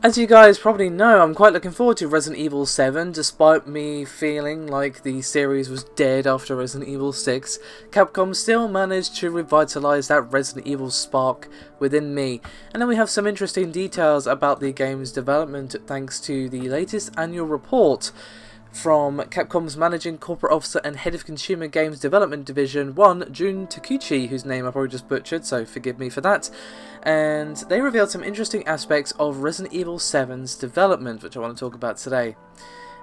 As you guys probably know, I'm quite looking forward to Resident Evil 7, despite me feeling like the series was dead after Resident Evil 6. Capcom still managed to revitalise that Resident Evil spark within me. And then we have some interesting details about the game's development thanks to the latest annual report from Capcom's Managing Corporate Officer and Head of Consumer Games Development Division 1, Jun Takuchi, whose name I probably just butchered, so forgive me for that. And they revealed some interesting aspects of Resident Evil 7's development, which I want to talk about today.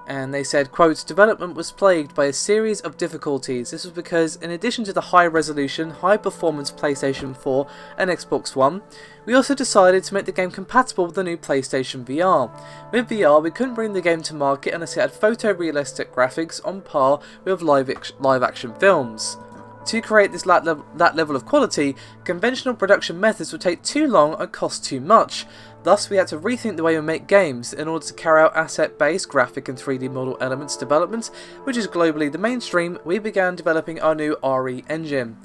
And they said, quote, "Development was plagued by a series of difficulties. This was because, in addition to the high-resolution, high-performance PlayStation 4 and Xbox One, we also decided to make the game compatible with the new PlayStation VR. With VR, we couldn't bring the game to market unless it had photorealistic graphics on par with live-action films. To create that level of quality, conventional production methods would take too long and cost too much. Thus, we had to rethink the way we make games in order to carry out asset-based graphic and 3D model elements development, which is globally the mainstream. We began developing our new RE engine.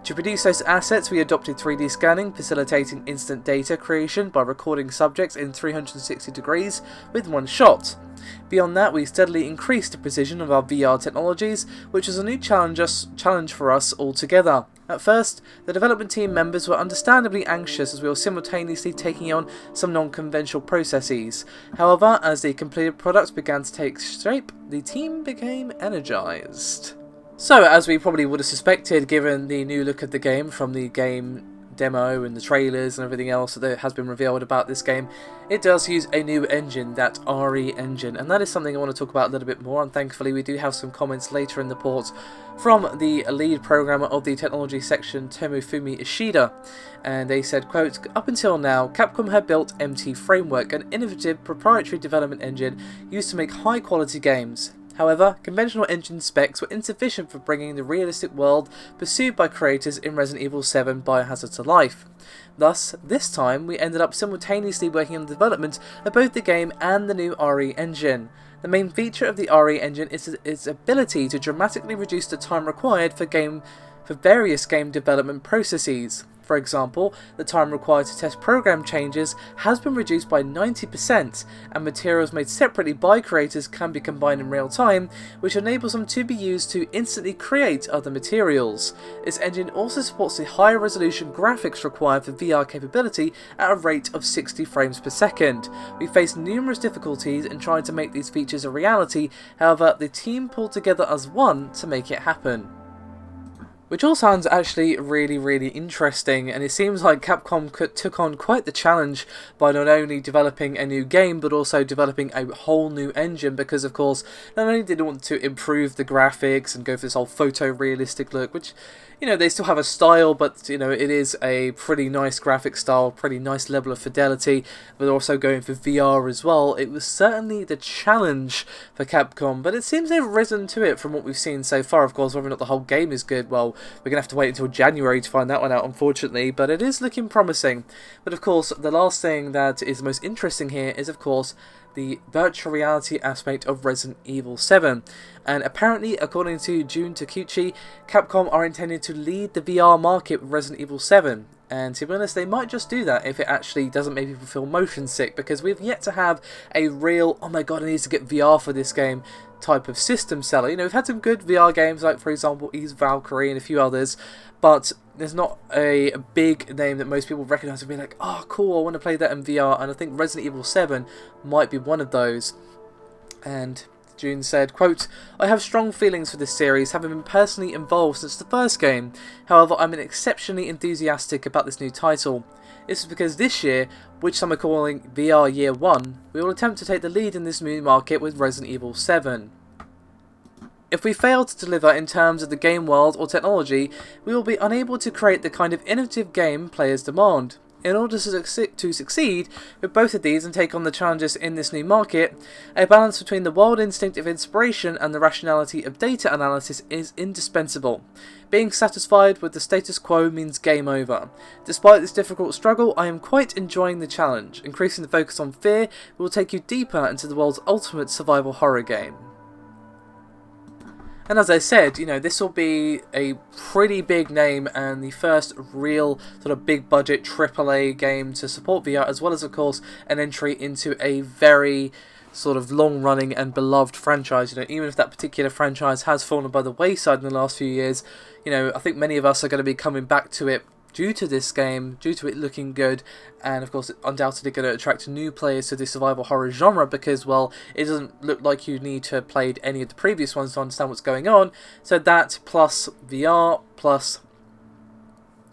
To produce those assets, we adopted 3D scanning, facilitating instant data creation by recording subjects in 360 degrees with one shot. Beyond that, we steadily increased the precision of our VR technologies, which was a new challenge for us altogether. At first, the development team members were understandably anxious as we were simultaneously taking on some non-conventional processes. However, as the completed products began to take shape, the team became energized." So, as we probably would have suspected, given the new look of the game from the game demo and the trailers and everything else that has been revealed about this game, it does use a new engine, that RE engine, and that is something I want to talk about a little bit more. And thankfully we do have some comments later in the port from the lead programmer of the technology section, Tomofumi Ishida, and they said, quote, "Up until now, Capcom had built MT Framework, an innovative proprietary development engine used to make high quality games. However, conventional engine specs were insufficient for bringing the realistic world pursued by creators in Resident Evil 7 Biohazard to life. Thus, this time, we ended up simultaneously working on the development of both the game and the new RE engine. The main feature of the RE engine is its ability to dramatically reduce the time required for various game development processes. For example, the time required to test program changes has been reduced by 90%, and materials made separately by creators can be combined in real time, which enables them to be used to instantly create other materials. This engine also supports the higher resolution graphics required for VR capability at a rate of 60 frames per second. We faced numerous difficulties in trying to make these features a reality, however, the team pulled together as one to make it happen." Which all sounds actually really interesting, and it seems like Capcom took on quite the challenge by not only developing a new game but also developing a whole new engine, because of course not only did they want to improve the graphics and go for this whole photorealistic look, which, you know, they still have a style, but, you know, it is a pretty nice graphic style, pretty nice level of fidelity, but also going for VR as well. It was certainly the challenge for Capcom, but it seems they've risen to it from what we've seen so far. Of course, whether or not the whole game is good, well, we're going to have to wait until January to find that one out, unfortunately, but it is looking promising. But of course, the last thing that is most interesting here is, of course, the virtual reality aspect of Resident Evil 7. And apparently, according to Jun Takuchi, Capcom are intending to lead the VR market with Resident Evil 7. And to be honest, they might just do that if it actually doesn't make people feel motion sick, because we've yet to have a real, oh my god, I need to get VR for this game type of system seller. You know, we've had some good VR games, like for example Ys Valkyrie and a few others, but there's not a big name that most people recognise and be like, oh cool, I want to play that in VR, and I think Resident Evil 7 might be one of those. And June said, quote, "I have strong feelings for this series, having been personally involved since the first game. However, I'm exceptionally enthusiastic about this new title. This is because this year, which some are calling VR Year 1, we will attempt to take the lead in this new market with Resident Evil 7. If we fail to deliver in terms of the game world or technology, we will be unable to create the kind of innovative game players demand. In order to succeed with both of these and take on the challenges in this new market, a balance between the wild instinct of inspiration and the rationality of data analysis is indispensable. Being satisfied with the status quo means game over. Despite this difficult struggle, I am quite enjoying the challenge. Increasing the focus on fear will take you deeper into the world's ultimate survival horror game." And as I said, you know, this will be a pretty big name and the first real sort of big budget AAA game to support VR, as well as, of course, an entry into a very sort of long-running and beloved franchise. You know, even if that particular franchise has fallen by the wayside in the last few years, you know, I think many of us are going to be coming back to it due to this game, due to it looking good, and of course undoubtedly going to attract new players to the survival horror genre because, well, it doesn't look like you need to have played any of the previous ones to understand what's going on. So that plus VR plus,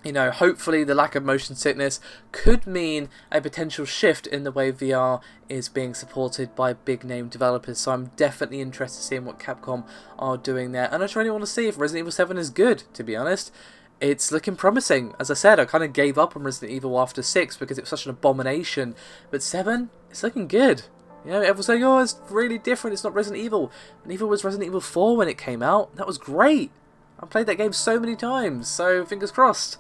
you know, hopefully the lack of motion sickness could mean a potential shift in the way VR is being supported by big name developers. So I'm definitely interested in seeing what Capcom are doing there, and I just really want to see if Resident Evil 7 is good, to be honest. It's looking promising. As I said, I kind of gave up on Resident Evil after 6 because it was such an abomination. But 7, it's looking good. You know, everyone's saying, oh, it's really different, it's not Resident Evil. Neither was Resident Evil 4 when it came out. That was great. I played that game so many times, so fingers crossed.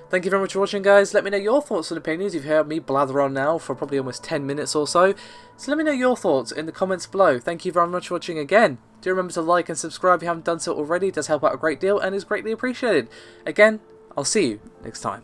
Thank you very much for watching, guys. Let me know your thoughts and opinions. You've heard me blather on now for probably almost 10 minutes or so. So let me know your thoughts in the comments below. Thank you very much for watching again. Do remember to like and subscribe if you haven't done so already. It does help out a great deal and is greatly appreciated. Again, I'll see you next time.